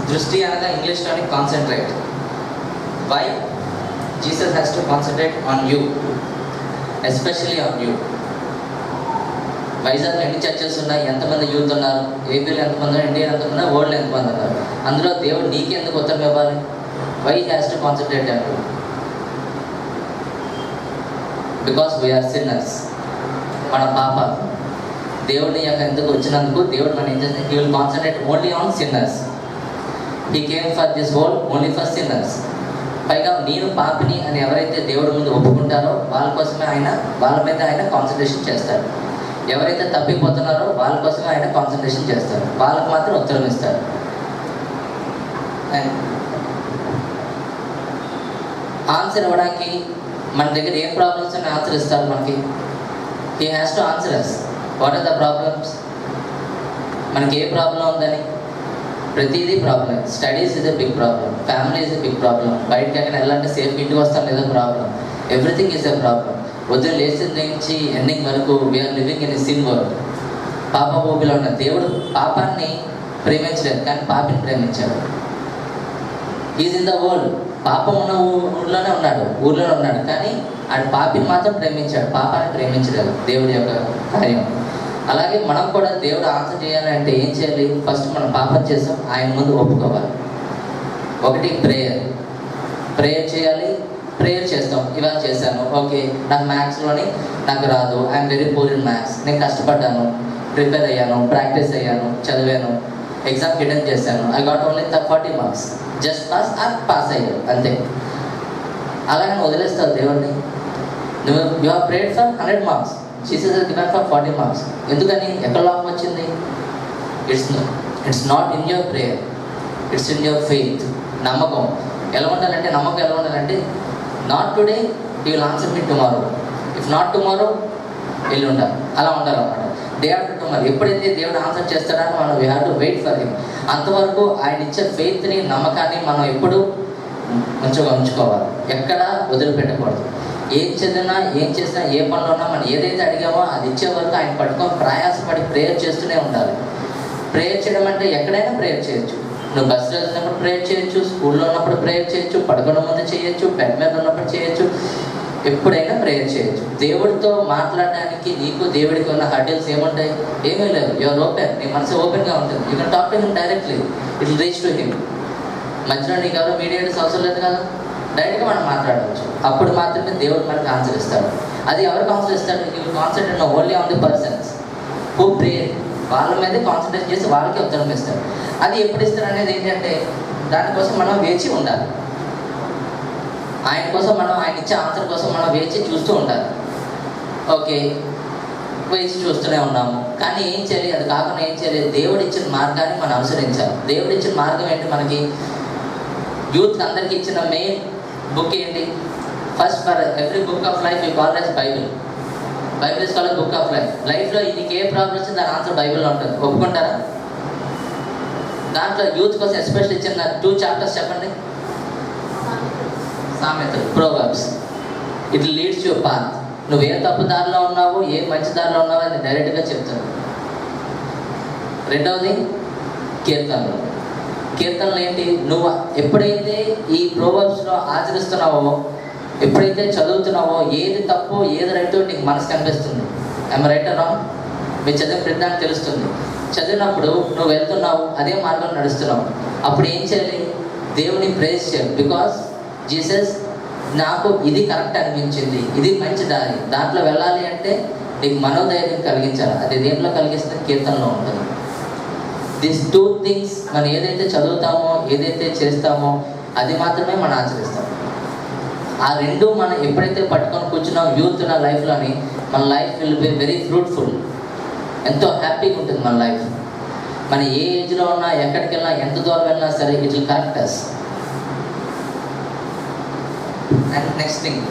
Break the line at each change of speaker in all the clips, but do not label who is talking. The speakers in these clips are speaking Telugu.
దృష్టి అనగా ఇంగ్లీష్లోని concentrate. Why Jesus has to concentrate on you, especially on you. వైజాగ్లో ఎన్ని చర్చెస్ ఉన్నాయి, ఎంతమంది యూత్ ఉన్నారు, ఏపీలో ఎంతమంది ఉన్నారు, ఇండియాలో ఎంతమంది ఉన్నారు, వరల్డ్లో ఎంతమంది ఉన్నారు, అందులో దేవుడు నీకెందుకు ఉత్తరం ఇవ్వాలి? Why has to concentrate on you? Because we are sinners. మన పాప దేవుడిని యొక్క ఎందుకు వచ్చినందుకు దేవుడు మనం ఏం చేస్తే he will concentrate only on sinners. He came for this world only for sinners. పైగా నేను పాపిని అని ఎవరైతే దేవుడి ముందు ఒప్పుకుంటారో వాళ్ళ కోసమే వాళ్ళ మీద ఆయన కాన్సన్ట్రేషన్ చేస్తాడు. ఎవరైతే తప్పిపోతున్నారో వాళ్ళ కోసమే ఆయన కాన్సన్ట్రేషన్ చేస్తారు, వాళ్ళకు మాత్రం ఉత్తరం ఇస్తాడు. ఆన్సర్ ఇవ్వడానికి మన దగ్గర ఏ ప్రాబ్లమ్స్ అని ఆన్సర్ ఇస్తారు మనకి. He has to answer us. What are the problems? మనకి ఏ ప్రాబ్లం ఉందని, ప్రతిదీ problem. Studies is a big problem, family is a big problem, బయటకి ఎక్కడ వెళ్ళాలంటే సేఫ్ ఇంటికి వస్తాం లేదా problem. Everything is a problem. ఉదయం లేచిన నుంచి ఎండింగ్ వరకు we are living in a sin world. పాప ఊపిలో ఉన్న దేవుడు పాపాన్ని ప్రేమించలేదు, కానీ పాపిని ప్రేమించాడు. Is in the world. పాపం ఉన్న ఊర్లోనే ఉన్నాడు, కానీ ఆయన పాపిని మాత్రం ప్రేమించాడు, పాపాన్ని ప్రేమించలేదు. దేవుడి యొక్క కార్యం. అలాగే మనం కూడా దేవుడు ఆన్సర్ చేయాలంటే ఏం చేయాలి? ఫస్ట్ మనం పాపం చేసాం, ఆయన ముందు ఒప్పుకోవాలి. ఒకటి ప్రేయర్ చేయాలి. ప్రేయర్ చేస్తాం, ఇవాళ చేశాను, ఓకే నాకు మ్యాథ్స్లోని నాకు రాదు, I'm very poor in maths, నేను కష్టపడ్డాను, ప్రిపేర్ అయ్యాను, ప్రాక్టీస్ అయ్యాను, చదివాను, ఎగ్జామ్కి అటెండ్ చేశాను, I got only 40 marks, just pass అయ్యాను అంతే. అలాగని వదిలేస్తావు దేవుడిని? You have prayed for 100 marks, Jesus has given for 40 marks. ఎందుకని? ఎక్కడ లాభం వచ్చింది? It's not in your prayer, it's in your faith. నమ్మకం ఎలా ఉండాలంటే not today you will answer me tomorrow, if not tomorrow ఎల్లుండా, అలా ఉండాలన్నమాట. డే ఆఫ్టర్ టుమారో ఎప్పుడైతే దేవుడు ఆన్సర్ చేస్తాడో మనం we have to wait for him. అంతవరకు ఆయన ఇచ్చే ఫెయిత్ని, నమ్మకాన్ని మనం ఎప్పుడు ఉంచుకోవాలి, ఎక్కడ వదిలిపెట్టకూడదు. ఏం చదివినా, ఏం చేసినా, ఏ పనులు ఉన్నా మనం ఏదైతే అడిగామో అది ఇచ్చే వరకు ఆయన పట్టుకొని ప్రయాసపడి ప్రేయర్ చేస్తూనే ఉండాలి. ప్రేయర్ చేయడం అంటే ఎక్కడైనా ప్రేయర్ చేయొచ్చు. నువ్వు బస్సులో వెళ్తున్నప్పుడు ప్రేయర్ చేయొచ్చు, స్కూల్లో ఉన్నప్పుడు ప్రేయర్ చేయొచ్చు, పడుకున్న ముందు చేయొచ్చు, బెడ్ మీద ఉన్నప్పుడు చేయొచ్చు, ఎప్పుడైనా ప్రేయర్ చేయొచ్చు. దేవుడితో మాట్లాడడానికి నీకు దేవుడికి ఉన్న హర్డిల్స్ ఏముంటాయి? ఏమీ లేవు. యువర్ ఓపెన్, నీ మనసు ఓపెన్గా ఉంటుంది. You can talk to him directly, it will reach to him. మధ్యలో నీకు ఎవరో మీడియేటర్స్ అవసరం లేదు కదా, డైరెక్ట్గా మనం మాట్లాడవచ్చు. అప్పుడు మాత్రమే దేవుడు మనకి ఆన్సర్ ఇస్తాడు. అది ఎవరికి ఆన్సర్ ఇస్తాడు? You will concentrate only on the persons who pray. వాళ్ళ మీదే కాన్సన్ట్రేట్ చేసి వాళ్ళకి ఉత్తరం ఇస్తాడు. అది ఎప్పుడు ఇస్తాడు అనేది ఏంటంటే దానికోసం మనం వేచి ఉండాలి. ఆయన కోసం ఆయన ఇచ్చే ఆన్సర్ కోసం మనం వేచి చూస్తూ ఉండాలి. ఓకే, వేచి చూస్తూనే ఉన్నాము, కానీ ఏం చేయాలి? అది కాకుండా ఏం చేయాలి? దేవుడు ఇచ్చిన మార్గాన్ని మనం అనుసరించాలి. దేవుడు ఇచ్చిన మార్గం ఏంటి? మనకి యూత్ అందరికీ ఇచ్చిన మెయిన్ బుక్ ఏంటి? First for every book of life you call as Bible. Bible is called book of life. లైఫ్లో నీకు ఏ ప్రాబ్లం వచ్చింది దాని ఆన్సర్ బైబిల్లో ఉంటుంది. ఒప్పుకుంటారా? దాంట్లో యూత్ కోసం ఎస్పెషల్ ఇచ్చిన 2 చాప్టర్స్ చెప్పండి. సామెతలు, Proverbs. It leads your path. నువ్వు ఏ తప్పు దారిలో ఉన్నావో, ఏ మంచి దారిలో ఉన్నావో అని డైరెక్ట్గా చెప్తాను. రెండవది కీర్తనలు ఏంటి? నువ్వు ఎప్పుడైతే ఈ ప్రోవర్బ్స్లో ఆచరిస్తున్నావో, ఎప్పుడైతే చదువుతున్నావో, ఏది తప్పు ఏది రైటో నీకు మనసు కనిపిస్తుంది. I'm right or wrong? మీరు చదివిన ప్రతిదానికి తెలుస్తుంది. చదివినప్పుడు నువ్వు వెళ్తున్నావు, అదే మార్గంలో నడుస్తున్నావు. అప్పుడు ఏం చేయాలి? దేవుని ప్రేజ్ చేయాలి. బికాస్ జీసస్ నాకు ఇది కరెక్ట్ అనిపించింది, ఇది మంచి దారి, దాంట్లో వెళ్ళాలి అంటే నీకు మనోధైర్యం కలిగించాలి. అది దేంట్లో కలిగిస్తే? కీర్తనలో ఉంటుంది. దీస్ 2 థింగ్స్ మనం ఏదైతే చదువుతామో, ఏదైతే చేస్తామో అది మాత్రమే మనం ఆచరిస్తాం. ఆ 2 మనం ఎప్పుడైతే పట్టుకొని కూర్చున్నాం యూత్ నా లైఫ్లోని, మన life will be very fruitful. ఎంతో హ్యాపీగా ఉంటుంది మన లైఫ్. మన ఏ ఏజ్లో ఉన్నా, ఎక్కడికి వెళ్ళినా, ఎంత దూరం వెళ్ళినా సరే it will correct us. And next thing,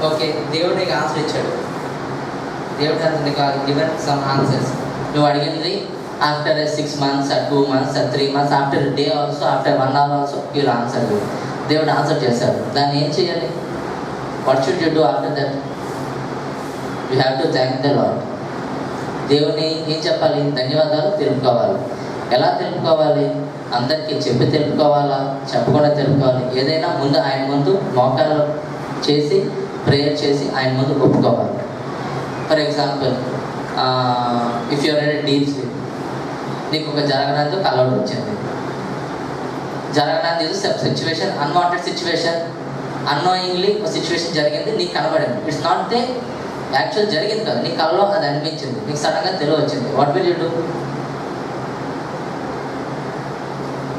okay దేవుడు నీకు ఆన్సర్ ఇచ్చాడు. దేవుడు నీకు గివెన్ సమ్ ఆన్సర్స్. నువ్వు అడిగింది after 6 months or 2 months or 3 months, after a day also, after 1 hour also you will answer. దేవుడు ఆన్సర్ చేశాడు. దాన్ని ఏం చేయాలి? What should you do after that? You have to thank the lord. దేవుని ఏం చెప్పాలి? ధన్యవాదాలు తెలుపుకోవాలి. ఎలా తెలుపుకోవాలి? అందరికీ చెప్పి తెలుపుకోవాలా, చెప్పకుండా తెలుపుకోవాలి? ఏదైనా ముందు ఆయన ముందు మోకాలు చేసి ప్రేయర్ చేసి ఆయన ముందు ఒప్పుకోవాలి. For example, if you are in deep sleep, నీకు ఒక జరగడానికి కలవడం వచ్చింది. జరగడానికి సిచ్యువేషన్, అన్వాంటెడ్ సిచ్యువేషన్, అన్నోయింగ్లీ ఒక సిచ్యువేషన్ జరిగింది, నీకు కనబడింది. ఇట్స్ నాట్ దే యాక్చువల్ జరిగింది కదా, నీ కళ్ళలో అది అనిపించింది, నీకు సడన్గా తెలివి వచ్చింది. What will you do?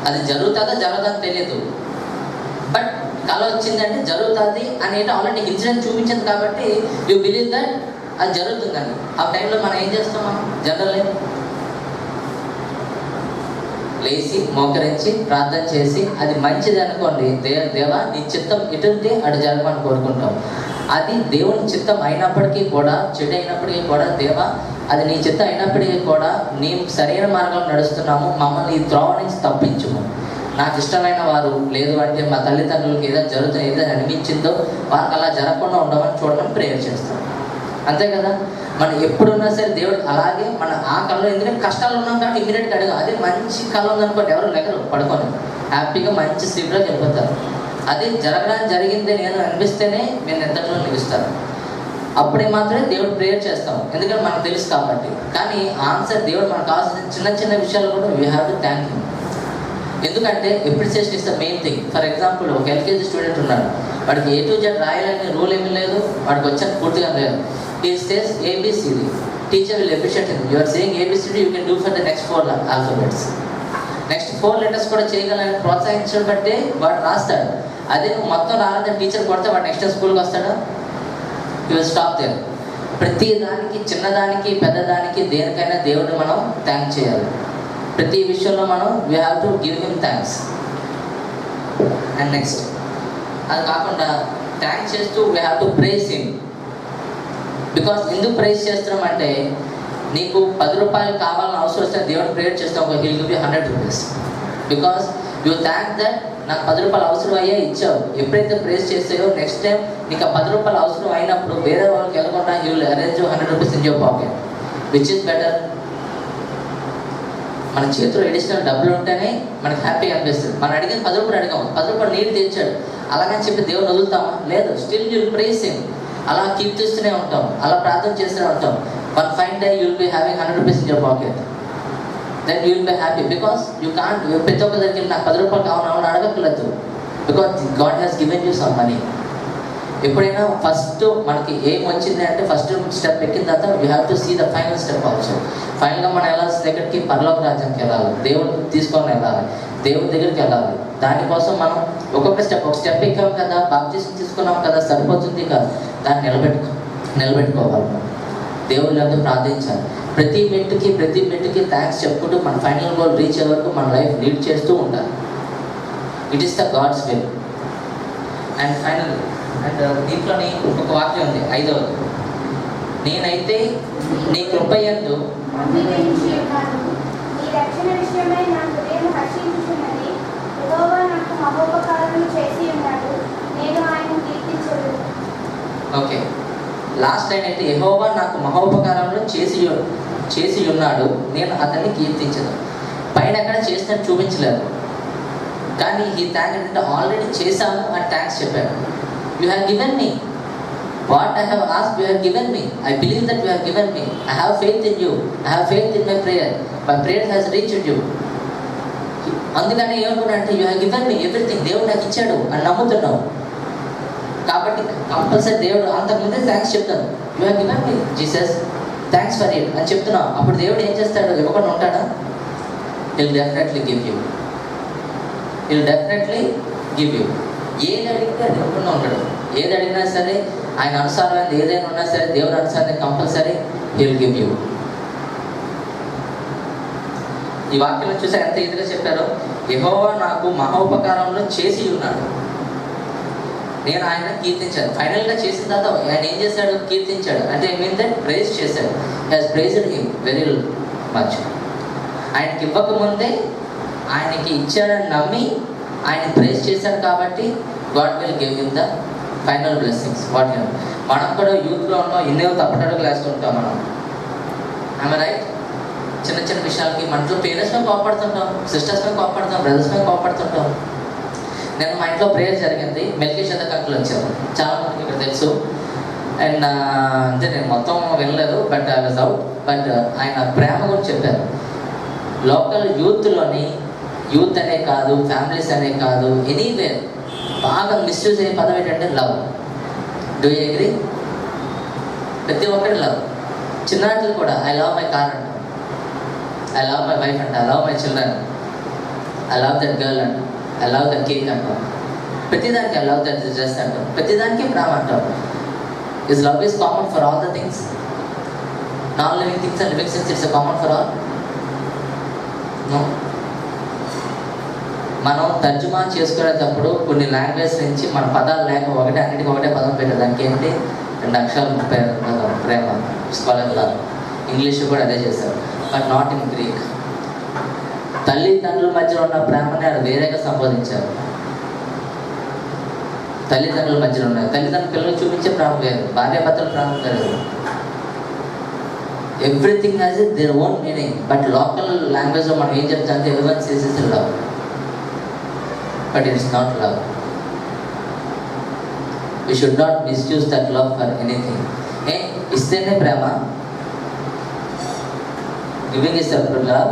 అది జరుగుతుందా జరగదని తెలియదు, బట్ కళ వచ్చిందంటే జరుగుతుంది అనేది ఆల్రెడీ నీకు ఇన్సిడెంట్ చూపించింది కాబట్టి యూ బిలీవ్ దట్ అది జరుగుతుందని. ఆ టైంలో మనం ఏం చేస్తాం? మనం జనరల్లీ లేచి మోకరించి ప్రార్థన చేసి అది మంచిది అనుకోండి, దేవా నీ చిత్తం ఎటుంటే అటు జరగమని కోరుకుంటాం. అది దేవుని చిత్తం అయినప్పటికీ కూడా, చెడు అయినప్పటికీ కూడా, దేవా అది నీ చిత్తం అయినప్పటికీ కూడా మేము సరైన మార్గంలో నడుస్తున్నాము, మమ్మల్ని ఈ త్రోవ నుంచి తప్పించుము. నాకు ఇష్టమైన వారు లేదు అంటే మా తల్లిదండ్రులకు ఏదైనా జరుగుతుంది, ఏదైనా అనిపించిందో వారికి అలా జరగకుండా ఉండమని చూడమని ప్రేయర్ చేస్తాం. అంతే కదా? మనం ఎప్పుడున్నా సరే దేవుడు అలాగే మన ఆ కళలో, ఎందుకంటే కష్టాలు ఉన్నాం కాబట్టి ఇమీడియట్గా అడగం. అదే మంచి కళ ఉందనుకోండి, ఎవరు లెక్కరు పడుకొని హ్యాపీగా మంచి స్లీప్లోకి వెళ్ళిపోతారు. అది జరగడానికి జరిగింది నేను అనిపిస్తేనే నేను నిద్రలో నిలుస్తాను. అప్పుడే మాత్రమే దేవుడు ప్రేయర్ చేస్తాం, ఎందుకంటే మనకు తెలుసు కాబట్టి. కానీ ఆన్సర్ దేవుడు మనకు కావాల్సిన చిన్న చిన్న విషయాలు కూడా we have to thank him. ఎందుకంటే appreciation is the main thing. For example, ఒక ఎల్కేజీ స్టూడెంట్ ఉన్నాడు, వాడికి A to Z రాయాలనే రూల్ ఏమీ లేదు, వాడికి వచ్చాక పూర్తిగా లేదు. He says ABCD. Teacher will appreciate him. You are saying ABCD, you can do for the next 4 alphabets. Next 4 letters కూడా చేయగలని ప్రోత్సహించడం బట్టే వాడు రాస్తాడు. అదే నువ్వు మొత్తం రాలేదని టీచర్ కొడితే వాడు నెక్స్ట్ స్కూల్కి వస్తాడు. You will stop there. ప్రతి దానికి, చిన్నదానికి పెద్దదానికి, దేనికైనా దేవుడిని మనం థ్యాంక్ చేయాలి. ప్రతి విషయంలో మనం we have to give him thanks. And next అది కాకుండా థ్యాంక్స్ చేస్తూ we have to praise him. Because ఎందుకు ప్రైజ్ చేస్తున్నాం అంటే, నీకు 10 రూపాయలు కావాలని అవసరం వస్తే దేవుడు ప్రేయర్ చేస్తాం, ఒక heal give you 100 rupees. Because you thank that నాకు 10 రూపాయలు అవసరం అయ్యా ఇచ్చావు. ఎప్పుడైతే ప్రేస్ చేస్తాయో నెక్స్ట్ టైం నీకు ఆ 10 రూపాయలు అవసరం అయినప్పుడు వేరే వాళ్ళకి వెళ్ళకుండా you will arrange 100 rupees in your pocket, which is better. మన చేతిలో ఎడిషనల్ డబ్బులు ఉంటేనే మనకి హ్యాపీగా అనిపిస్తుంది. మనం అడిగిన 10 రూపాయలు అడిగాం, 10 రూపాయలు నీళ్ళు తెచ్చాడు, అలాగని చెప్పి దేవుని వదులుతామా? లేదు. Still you will praise him. అలా కీర్తిస్తూనే ఉంటాం, అలా ప్రార్థన చేస్తూనే ఉంటాం. One fine day you will be having 100 rupees in your pocket. Then you will be happy. Because you can't ప్రతి ఒక్క దగ్గరికి నాకు 10 రూపాయలు కావాలని అడగట్లేదు. Because God has given you some money. ఎప్పుడైనా ఫస్ట్ మనకి ఏం వచ్చింది అంటే, ఫస్ట్ స్టెప్ ఎక్కిన తర్వాత you have to see the final step also. ఫైనల్గా మనం వెళ్ళాల్సిన దగ్గరికి పరలోక రాజ్యానికి వెళ్ళాలి, దేవుడు తీసుకొని వెళ్ళాలి, దేవుడి దగ్గరికి వెళ్ళాలి. దానికోసం మనం ఒక్కొక్క స్టెప్, ఒక స్టెప్ ఎక్కాం కదా, బాప్టిజం తీసుకున్నాం కదా, సరిపోతుంది కదా, దాన్ని నిలబెట్టుకోవాలి. దేవుళ్ళు అందరూ ప్రార్థించాలి. ప్రతి మెట్టుకి థ్యాంక్స్ చెప్పుకుంటూ మన ఫైనల్ గోల్ రీచ్ అయ్యే వరకు మన లైఫ్ లీడ్ చేస్తూ ఉండాలి. It is the God's will. And final, and దీంట్లోని ఒక వాక్యం ఉంది, 5వది. నేనైతే నీ కృపయందు ఓకే, లాస్ట్ లైన్ అయితే, యెహోవా నాకు మహోపకారములు చేసి ఉన్నాడు, నేను అతన్ని కీర్తించను. పైన ఎక్కడ చేసినట్టు చూపించలేదు, కానీ ఈ థ్యాంక్ అంటే ఆల్రెడీ చేశాము అని థ్యాంక్స్ చెప్పాడు. You have given me what I have asked, you have given me. I believe that you have given me. I have faith in you. I have faith in my prayer. My prayer has reached you. అందుకని ఏమనుకున్నా అంటే, you have given me everything. దేవుడు నాకు ఇచ్చాడు అని నమ్ముతున్నావు కాబట్టి కంపల్సరీ దేవుడు అంతకుముందే థ్యాంక్స్ చెప్తాను. You have given me Jesus, thanks for it అని చెప్తున్నావు. అప్పుడు దేవుడు ఏం చేస్తాడు? ఇవ్వకుండా ఉంటాడా? He'll definitely give you. He'll definitely give you. ఏది అడిగితే అది ఇవ్వకుండా ఉంటాడు. ఏది అడిగినా సరే ఆయన అనుసారమైనది ఏదైనా ఉన్నా సరే, దేవుడు అనుసారం కంపల్సరీ He'll give you. ఈ వాక్యంలో చూసా ఎంత ఈజీగా చెప్పారో. యెహోవా నాకు మహోపకారంలో చేసి ఉన్నాడు, నేను ఆయన కీర్తించాను. ఫైనల్గా చేసిన తర్వాత ఆయన ఏం చేశాడు? కీర్తించాడు. అంటే ఐ మీన్ దట్ ప్రైజ్ చేశాడు. Has praised him very much. ఆయనకి ఇవ్వకముందే ఆయనకి ఇచ్చాడని నమ్మి ఆయన ప్రైజ్ చేశాడు కాబట్టి God will give him the final blessings. What మనం కూడా యూత్లో ఉన్నాం, ఎన్నో తప్పటడుగులు వేస్తుంటాం మనం. I'm right? చిన్న చిన్న విషయాలకి మన ఇంట్లో పేరెంట్స్ మీద కోపడుతుంటాం, సిస్టర్స్ మీద కోపడుతాం, బ్రదర్స్ మీద కోపడుతుంటాం. నేను మా ఇంట్లో ప్రేయర్ జరిగింది, మెల్కీషెదెక్ అంకుల్ వచ్చారు, చాలా మందికి ఇక్కడ తెలుసు. అండ్ అంటే నేను మొత్తం వెళ్ళలేదు, but I was out. But ఆయన ప్రేమ గురించి చెప్పారు. లోకల్ యూత్ అనే కాదు, ఫ్యామిలీస్ అనే కాదు, ఎనీవేర్ బాగా మిస్యూజ్ అయ్యే పదం ఏంటంటే లవ్. Do you agree? ప్రతి ఒక్కటి లవ్. చిన్నట్లు కూడా ఐ లవ్ మై కార్ అంట, ఐ లవ్ మై వైఫ్ అంట, I love my children, I love that girl అంట, ఐ లవ్ దట్ కేక్ అంటాం. ప్రతిదానికి ఐ లవ్ దట్ డ్రెస్ అంటాం, ప్రతిదానికి ప్రేమ అంటాం. Is love is common for all the things? Non living things and living things it's common for all? No. మనం తర్జుమా చేసుకునేటప్పుడు కొన్ని లాంగ్వేజ్ నుంచి మన పదాలు లేక అన్నిటికీ ఒకటే పదం పెట్టారు. దానికి ఏంటి? 2 అక్షరాలు ప్రేమ, స్కాలర్ లా. ఇంగ్లీష్ కూడా అదే చేశారు, బట్ నాట్ ఇన్ గ్రీక్. తల్లిదండ్రుల మధ్య ఉన్న ప్రేమని అది వేరేగా సంబోధించారు. తల్లిదండ్రుల మధ్యలో ఉన్నాయి, తల్లిదండ్రులు పిల్లలు చూపించే ప్రేమ వేరు, భార్యాభర్తల ప్రేమ వేరు. Everything has their own meaning. But local లాంగ్వేజ్లో మనం ఏం చెప్తామంటే everyone says is love, but it is not love. We should not misuse that love for anything. ఇస్తేనే ప్రేమ? Giving is the love.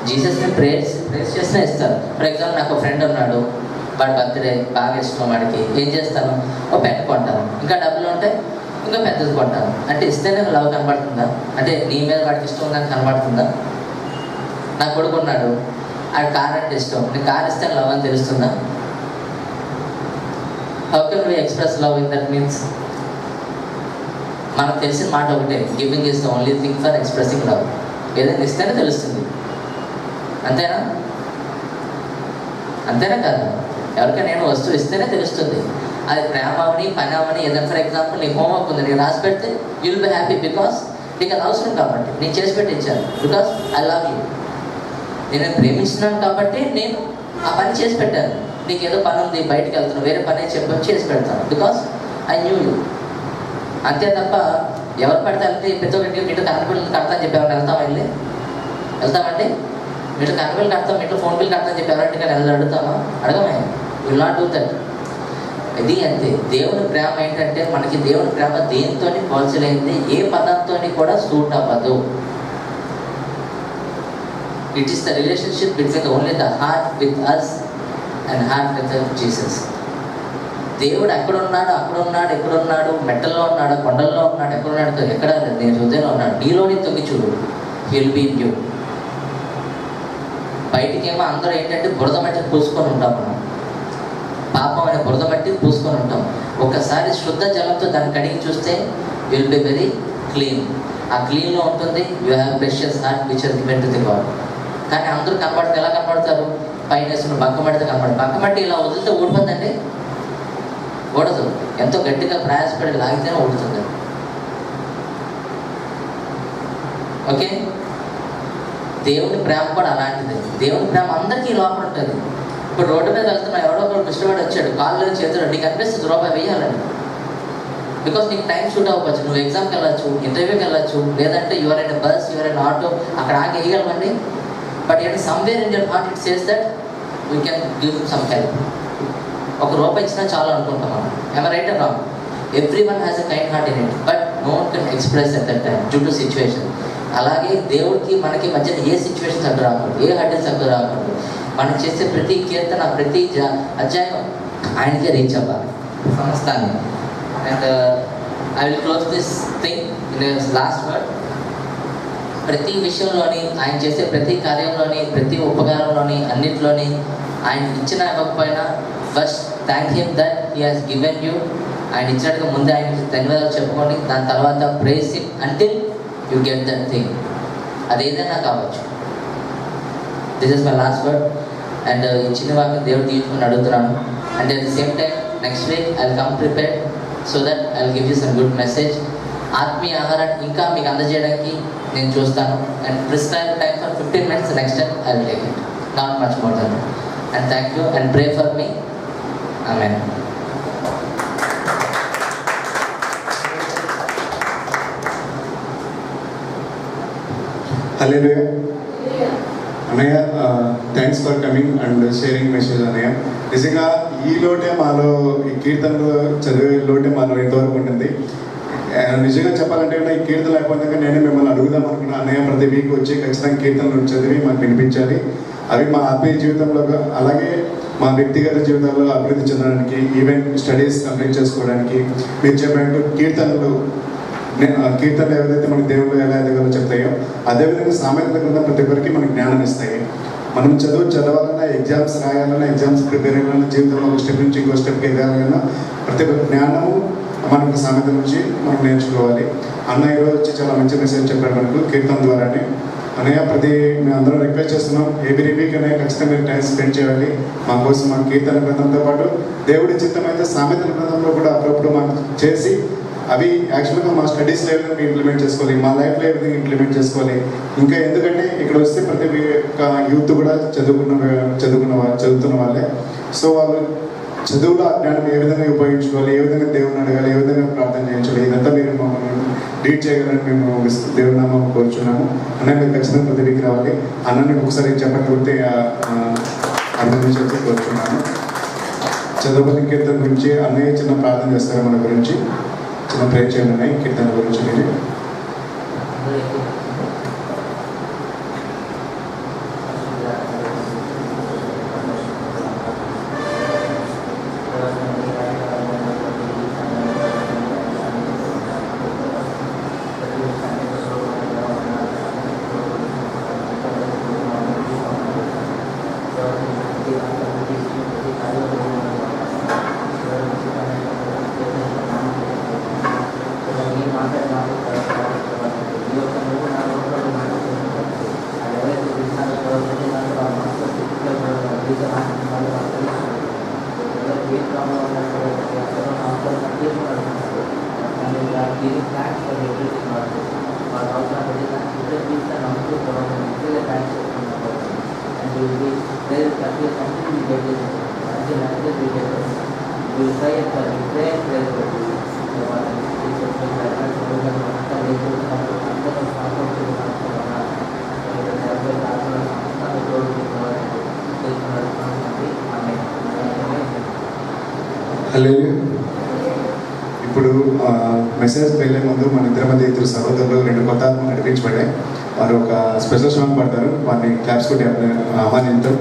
జీసస్ని ప్రేయర్స్ చేసినా ఇస్తారు. ఫర్ ఎగ్జాంపుల్, నాకు ఒక ఫ్రెండ్ ఉన్నాడు, వాడి బర్త్డే బాగా ఇష్టం, వాడికి ఏం చేస్తాను? ఓ పెద్ద కొంటాను, ఇంకా డబ్బులు ఉంటే ఇంకా పెద్దది కొంటాను. అంటే ఇస్తేనే లవ్ కనబడుతుందా? అంటే నీ మీద వాడికి ఇష్టం ఉందని కనబడుతుందా? నా కొడుకు ఉన్నాడు, ఆడు కార్ అంటే ఇష్టం, నీ కార్ ఇస్తే లవ్ అని తెలుస్తుందా? How can we express love in that means? మనకు తెలిసిన మాట ఒకటే, giving is the only thing for expressing love. ఏదైనా ఇస్తేనే తెలుస్తుంది, అంతేనా? అంతేనా కాదు? ఎవరికైనా నేను వస్తువు ఇస్తేనే తెలుస్తుంది. అది ప్రేమ అవని, పని అవని. ఏదైనా ఫర్ ఎగ్జాంపుల్, నీ హోంవర్క్ ఉంది, నేను రాసి పెడితే you will be happy because నీకు అది అవసరం కాబట్టి నేను చేసి పెట్టి ఇచ్చాను. బికాస్ ఐ లవ్ యూ, నేను ప్రేమిస్తున్నాను కాబట్టి నేను ఆ పని చేసి పెట్టాను. నీకు ఏదో పని ఉంది, బయటకు వెళ్తున్నాను, వేరే పని చెప్పి చేసి పెడతాను, బికాస్ ఐ న్యూ యూ. అంతే తప్ప ఎవరు పడితే వెళ్తే ప్రతి ఒక్కటి మీటర్ కరెంట్ బిల్ కడతా అని చెప్పి ఎవరైనా వెళ్తామండి? మీటర్ కరెంట్ బిల్ కడతాం, మీటర్ ఫోన్ బిల్ కడతా అని చెప్పి ఎవరింటికైనా అడుగుతామా? అడగమే. Will not do that. ఇది అంతే. దేవుని ప్రేమ ఏంటంటే, మనకి దేవుని ప్రేమ దేనితో పోల్చలేనిది, ఏ పదంతో కూడా సూట్ అవ్వదు. It is the relationship between only the heart with us and heart with Jesus. దేవుడు ఎక్కడున్నాడు, మెట్టల్లో ఉన్నాడు, కొండల్లో ఉన్నాడు, ఎక్కడున్నాడు? ఎక్కడ? నేను హృదయంలో ఉన్నాడు. నీలోని తొంగి చూడు, హీల్ బీ ఇన్ యూ. బయటికేమో అందరూ ఏంటంటే బురద మట్టి పూసుకొని ఉంటాం, మనం పాపం అనే బురద మట్టి పూసుకొని ఉంటాం. ఒకసారి శుద్ధ జలంతో దాన్ని కడిగి చూస్తే విల్ బి వెరీ క్లీన్. ఆ క్లీన్లో ఉంటుంది you have precious heart which are given to the God. కానీ అందరూ కనబడితే ఎలా కనబడతారు? పైన వేసుకున్న బంకమట్టితో కనబడదు. బంకమట్టి ఇలా వదిలితే ఊడిపోద్దండి? ఊడదు. ఎంతో గట్టిగా ప్రయాసపడి లాగితేనే ఊడుతుంది. ఓకే, దేవుని ప్రేమ కూడా అలాంటిది. దేవుని ప్రేమ అందరికీ లోపల ఉంటుంది. ఇప్పుడు రోడ్డు మీద వెళ్తున్నా, ఎవడో ఒకరు ఇష్టపడి వచ్చాడు, కాళ్ళు చేతులు, నీకు అనిపిస్తుంది రూపాయి వేయాలని. బికాస్ నీకు టైం షూట్ అవ్వచ్చు, నువ్వు ఎగ్జామ్కి వెళ్ళచ్చు, ఇంటర్వ్యూకి వెళ్ళచ్చు, లేదంటే you're in bus, you're in auto, అక్కడ ఆగి వేయగలమండి. బట్ ఏంటి, somewhere in your heart it says that we can give some help. ₹1 ఇచ్చినా చాలా అనుకుంటాం మనం. I right or wrong? Everyone has a kind heart in it, but no one can express at that time due to situation. అలాగే దేవుడికి మనకి మధ్యన ఏ సిచ్యువేషన్స్ అడ్డు రాకూడదు, ఏ హడ్డల్స్ అడ్డు రాకూడదు. మనం చేసే ప్రతి కీర్తన, ప్రతి అధ్యాయం ఆయనకే రీచ్ అవ్వాలి, సమస్తాన్ని. And I will close this thing in last word. ప్రతి విషయంలోని, ఆయన చేసే ప్రతి కార్యంలోని, ప్రతి ఉపకారంలోని, అన్నింటిలోని ఆయన ఇచ్చినా ఇవ్వకపోయినా first thank him that he has given you. ఆయన ఇచ్చినట్టుగా ముందే ఆయనకి ధన్యవాదాలు చెప్పుకోండి. దాని తర్వాత praise him until you get that thing. అదేదైనా కావచ్చు. This is my last word. And ఈ చిన్న వాక్యం దేవుడు తీసుకుని అడుగుతున్నాను. And at the same time next week I will come prepared so that I will give you some good message. ఆత్మీయ ఆహారాన్ని ఇంకా మీకు అందజేయడానికి నేను చూస్తాను. And prescribe time for 15 minutes. Next time I will take it, not much more then. And thank you and pray for me. ఆమేన్.
హల్లెలూయా అన్నయ్య, thanks for coming and sharing message అన్నయ్య. నిజంగా ఈ లోటే మాలో, ఈ కీర్తనలు చదివే లోటే మాలో ఇంతవరకు ఉంటుంది. నిజంగా చెప్పాలంటే ఈ కీర్తనలు అయిపోయాక నేనే మిమ్మల్ని అడుగుదాం అనుకున్నా, అన్నయ్య ప్రతి వీక్ వచ్చి ఖచ్చితంగా కీర్తనలు చదివి మాకు వినిపించాలి. అవి మా ఆత్మీయ జీవితంలో అలాగే మా వ్యక్తిగత జీవితాల్లో అభివృద్ధి చెందడానికి, ఈవెన్ స్టడీస్ కంప్లీట్ చేసుకోవడానికి మీరు చెప్పినట్టు కీర్తనలు ఏదైతే మనకి దేవుళ్ళు ఎలా ఎదగాలో చెప్తాయో అదేవిధంగా సామెతల గ్రంథం ప్రతి ఒక్కరికి మనకి జ్ఞానం ఇస్తాయి. మనం చదవాలన్నా, ఎగ్జామ్స్ రాయాలన్నా, ఎగ్జామ్స్ ప్రిపేర్ అయ్యాలన్నా, జీవితంలో ఒక స్టెప్ నుంచి ఇంకో స్టెప్కి ఎదగాలన్నా ప్రతి ఒక్క జ్ఞానము మనకు సామెత నుంచి మనం నేర్చుకోవాలి. అన్న ఈరోజు వచ్చి చాలా మంచి మెసేజ్ చెప్పారు మనకు కీర్తన ద్వారానే. అన్నయ్య మేము అందరం రిక్వెస్ట్ చేస్తున్నాం, ఎవ్రీ వీక్ అనే ఖచ్చితంగా మీరు టైం స్పెండ్ చేయాలి మా కోసం. మా కీర్తన గ్రంథంతో పాటు దేవుడి చిత్తం అయితే సామెతల గ్రంథంలో కూడా అప్పుడప్పుడు మాకు చేసి అవి యాక్చువల్గా మా స్టడీస్లో ఏ విధంగా ఇంప్లిమెంట్ చేసుకోవాలి, మా లైఫ్లో ఏ విధంగా ఇంప్లిమెంట్ చేసుకోవాలి. ఇంకా ఎందుకంటే ఇక్కడ వస్తే ప్రతి ఒక్క యూత్ కూడా చదువుతున్న వాళ్ళే. సో వాళ్ళు చదువులో ఆ జ్ఞానం ఏ విధంగా ఉపయోగించుకోవాలి, ఏ విధంగా దేవుని అడగాలి, ఏ విధంగా ప్రార్థన చేయించాలి, ఇదంతా మీరు మమ్మల్ని లీడ్ చేయగలని మేము దేవుని నామం కోరుచున్నాము. అన్నయ్య మీరు ఖచ్చితంగా ప్రతి వీక్ రావాలి. అన్నని ఒకసారి చెప్పకపోతే అభినందించి కోరుచున్నాను. చదువుకుని కీర్తన గురించి అన్నయ్య చిన్న ప్రార్థన చేస్తారు మన గురించి, చిన్న ప్రేర్ చేయండి కీర్తన గురించి మీరు. హల్లెలూయా. ఇప్పుడు మెసేజ్ వెళ్ళే ముందు మన ఇద్దరు సహోదరులు 2 కొత్త ఆత్మలు నడిపించబడ్డాయి. వారు ఒక స్పెషల్ సాంగ్ పడతారు, వారిని క్లాప్స్ కొట్టి ఆహ్వానించారు.